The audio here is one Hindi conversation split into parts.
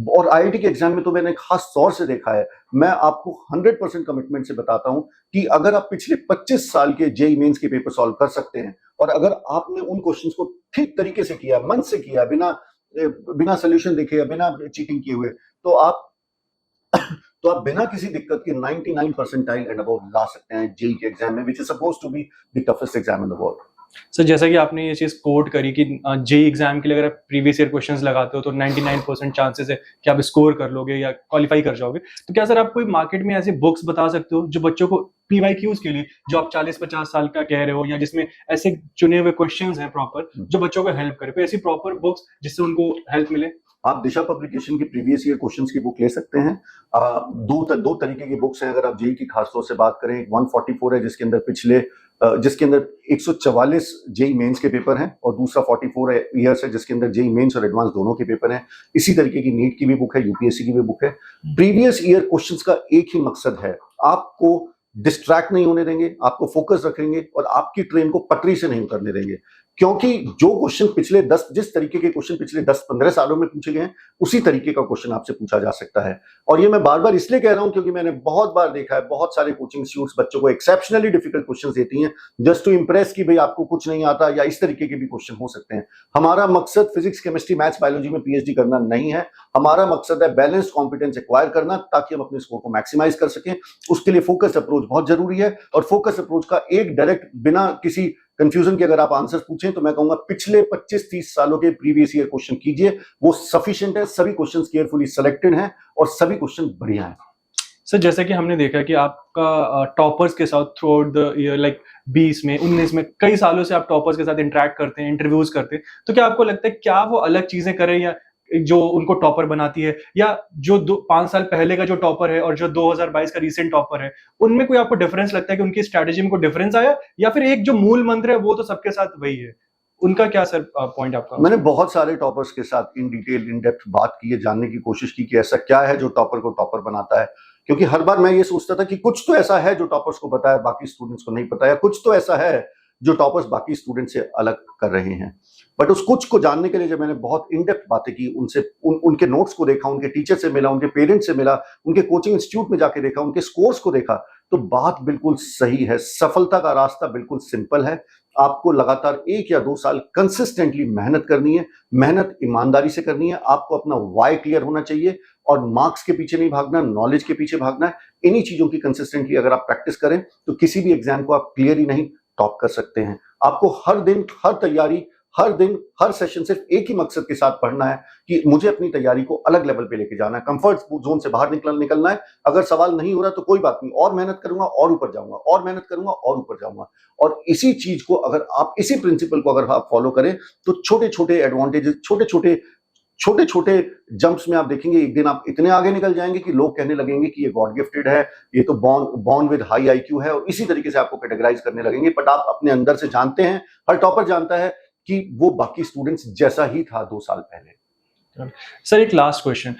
और आईआईटी के एग्जाम में तो मैंने खास तौर से देखा है, मैं आपको 100% कमिटमेंट से बताता हूं कि अगर आप पिछले 25 साल के जेईई मेंस के पेपर सॉल्व कर सकते हैं और अगर आपने उन क्वेश्चंस को ठीक तरीके से किया, मन से किया, बिना सोल्यूशन देखे या बिना चीटिंग किए हुए, तो आप बिना किसी दिक्कत के 99 परसेंटाइल एंड अबव ला सकते हैं जेईई के एग्जाम में, which is suppose to be the toughest exam in the world. Sir जैसा कि आपने ये चीज़ कोट करी कि जेईई एग्जाम के लिए अगर आप प्रीवियस ईयर क्वेश्चंस लगाते हो तो 99% चांसेस है कि आप स्कोर कर लोगे या क्वालिफाई कर जाओगे। तो क्या सर आप कोई मार्केट में ऐसे बुक्स बता सकते हो जो बच्चों को पीवाईक्यूज के लिए, जो आप 40-50 साल का कह रहे हो, या जिसमें ऐसे चुने हुए क्वेश्चंस हैं प्रॉपर जो बच्चों को हेल्प करे, कोई ऐसी प्रॉपर बुक्स जिससे उनको हेल्प मिले? आप दिशा पब्लिकेशन की प्रीवियस ईयर क्वेश्चंस की बुक ले सकते हैं। दो तरीके की बुक्स हैं। अगर आप जेईई की खासतौर से बात करें, 144 है जिसके अंदर 144 जेईई मेंस के पेपर हैं, और दूसरा 44 ईयर्स है जिसके अंदर जेईई मेंस और एडवांस दोनों के पेपर हैं। इसी तरीके की नीट की भी बुक है, यूपीएससी की भी बुक है। प्रीवियस ईयर क्वेश्चंस का एक ही मकसद है, आपको डिस्ट्रैक्ट नहीं होने देंगे, आपको फोकस रखेंगे और आपकी ट्रेन को पटरी से नहीं उतरने देंगे। क्योंकि जो क्वेश्चन जिस तरीके के क्वेश्चन पिछले 10-15 सालों में पूछे गए हैं, उसी तरीके का क्वेश्चन आपसे पूछा जा सकता है। और ये मैं बार बार इसलिए कह रहा हूं क्योंकि मैंने बहुत बार देखा है, बहुत सारे कोचिंग इंस्टीट्यूट्स बच्चों को एक्सेप्शनली डिफिकल्ट क्वेश्चन देती हैं जस्ट टू इंप्रेस कि भाई आपको कुछ नहीं आता, या इस तरीके के भी क्वेश्चन हो सकते हैं। हमारा मकसद फिजिक्स, केमिस्ट्री, मैथ्स, बायोलॉजी में पीएचडी करना नहीं है। हमारा मकसद है बैलेंस कॉम्पिटेंस एक्वायर करना, ताकि हम अपने स्कोर को मैक्सिमाइज कर सकें। उसके लिए फोकस अप्रोच बहुत जरूरी है, और फोकस अप्रोच का एक डायरेक्ट, बिना किसी कंफ्यूजन के अगर आप आंसर पूछें तो मैं कहूंगा पिछले 25-30 सालों के प्रीवियस ईयर क्वेश्चन कीजिए, वो सफिशिएंट है। सभी क्वेश्चंस केयरफुली सिलेक्टेड हैं और सभी क्वेश्चन बढ़िया हैं। सर जैसे कि हमने देखा कि आपका टॉपर्स के साथ through out the year, like 20 में, 19 में, कई सालों से आप टॉपर्स के साथ इंटरेक्ट करते हैं, इंटरव्यूज करते हैं, तो क्या आपको लगता है क्या वो अलग चीजें करें या जो उनको टॉपर बनाती है, या जो 5 साल पहले का जो टॉपर है और जो 2022 का रीसेंट टॉपर है, उनमें कोई आपको डिफरेंस लगता है कि उनकी स्ट्रेटेजी में कोई डिफरेंस आया, या फिर एक जो मूल मंत्र है वो तो सबके साथ वही है? उनका क्या सर पॉइंट आपका? मैंने बहुत सारे टॉपर्स के साथ इन डिटेल, इन डेप्थ बात की है, जानने की कोशिश की कि ऐसा क्या है जो टॉपर को टॉपर बनाता है। क्योंकि हर बार मैं ये सोचता था कि कुछ तो ऐसा है जो टॉपर्स को पता है, बाकी स्टूडेंट्स को नहीं पता है, कुछ तो ऐसा है जो टॉपर्स बाकी स्टूडेंट से अलग कर रहे हैं। बट उस कुछ को जानने के लिए जब मैंने बहुत इन डेप्थ बातें की, उनके नोट्स को देखा, उनके टीचर से मिला, उनके पेरेंट्स से मिला, उनके कोचिंग इंस्टीट्यूट में जाके देखा, उनके स्कोर्स को देखा, तो बात बिल्कुल सही है। सफलता का रास्ता बिल्कुल सिंपल है। आपको लगातार 1 या 2 साल कंसिस्टेंटली मेहनत करनी है, मेहनत ईमानदारी से करनी है। आपको अपना वाई क्लियर होना चाहिए और मार्क्स के पीछे नहीं भागना, नॉलेज के पीछे भागना है। इन्हीं चीजों की कंसिस्टेंटली अगर आप प्रैक्टिस करें तो किसी भी एग्जाम को आप क्लियर ही नहीं, टॉप कर सकते हैं। आपको हर दिन, हर तैयारी, हर दिन, हर सेशन सिर्फ एक ही मकसद के साथ पढ़ना है कि मुझे अपनी तैयारी को अलग लेवल पे लेके जाना है, कंफर्ट जोन से बाहर निकलना है। अगर सवाल नहीं हो रहा तो कोई बात नहीं, और मेहनत करूंगा और ऊपर जाऊंगा, और मेहनत करूंगा और ऊपर जाऊंगा। और इसी चीज को अगर आप, इसी प्रिंसिपल को अगर आप फॉलो करें तो छोटे छोटे एडवांटेजेस, छोटे छोटे जंप्स में आप देखेंगे एक दिन आप इतने आगे निकल जाएंगे कि लोग कहने लगेंगे कि ये गॉड गिफ्टेड है, ये तो बॉर्न विद हाई आईक्यू है, और इसी तरीके से आपको कैटेगराइज करने लगेंगे। बट आप अपने अंदर से जानते हैं, हर टॉपर जानता है कि वो बाकी स्टूडेंट्स जैसा ही था 2 साल पहले। सर एक लास्ट क्वेश्चन,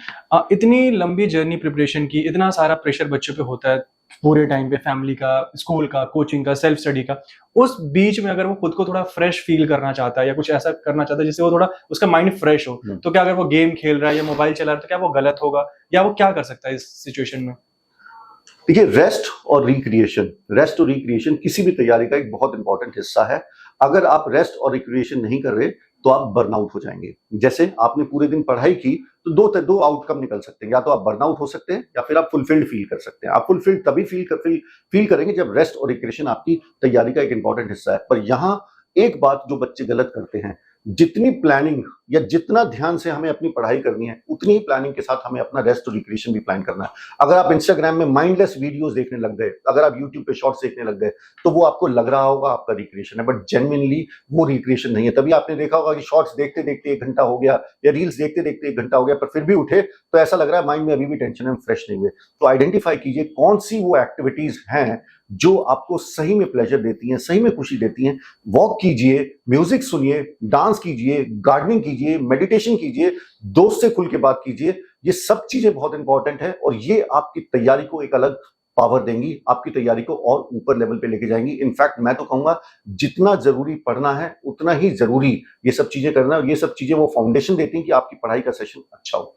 इतनी लंबी जर्नी प्रिपरेशन की, इतना सारा प्रेशर बच्चों पे होता है पूरे टाइम पे, फैमिली का, स्कूल का, कोचिंग का, सेल्फ स्टडी का, उस बीच में अगर वो खुद को थोड़ा फ्रेश फील करना चाहता है या कुछ ऐसा करना चाहता है जिससे वो थोड़ा उसका माइंड फ्रेश हो, तो क्या अगर वो गेम खेल रहा है या मोबाइल चला रहा है तो क्या वो गलत होगा, या वो क्या कर सकता है इस सिचुएशन में? देखिए, रेस्ट और रिक्रिएशन किसी भी तैयारी का एक बहुत इंपॉर्टेंट हिस्सा है। अगर आप रेस्ट और रिक्रिएशन नहीं कर रहे तो आप बर्नआउट हो जाएंगे। जैसे आपने पूरे दिन पढ़ाई की तो दो आउटकम निकल सकते हैं, या तो आप बर्नआउट हो सकते हैं या फिर आप फुलफिल्ड फील कर सकते हैं। आप फुलफिल्ड तभी फील करेंगे जब रेस्ट और रिक्रिएशन आपकी तैयारी का एक इंपॉर्टेंट हिस्सा है। पर यहां एक बात जो बच्चे गलत करते हैं, जितनी प्लानिंग या जितना ध्यान से हमें अपनी पढ़ाई करनी है, उतनी ही प्लानिंग के साथ हमें अपना रेस्ट और रिक्रिएशन भी प्लान करना है। अगर आप इंस्टाग्राम में माइंडलेस वीडियोस देखने लग गए, अगर आप यूट्यूब पे शॉर्ट्स देखने लग गए, तो वो आपको लग रहा होगा आपका रिक्रिएशन है, बट जेन्युइनली वो रिक्रिएशन नहीं है। तभी आपने देखा होगा कि शॉर्ट्स देखते देखते 1 घंटा हो गया, या रील्स देखते देखते 1 घंटा हो गया, पर फिर भी उठे तो ऐसा लग रहा है माइंड में अभी भी टेंशन है, फ्रेश नहीं हुए। तो आइडेंटिफाई कीजिए कौन सी वो एक्टिविटीज हैं जो आपको सही में प्लेजर देती हैं, सही में खुशी देती हैं। वॉक कीजिए, म्यूजिक सुनिए, डांस कीजिए, गार्डनिंग कीजिए, मेडिटेशन कीजिए, दोस्त से खुल के बात कीजिए। ये सब चीजें बहुत इंपॉर्टेंट है और ये आपकी तैयारी को एक अलग पावर देंगी, आपकी तैयारी को और ऊपर लेवल पे लेके जाएंगी। इनफैक्ट मैं तो कहूंगा जितना जरूरी पढ़ना है उतना ही जरूरी ये सब चीजें करना है, और ये सब चीजें वो फाउंडेशन देती हैं कि आपकी पढ़ाई का सेशन अच्छा हो।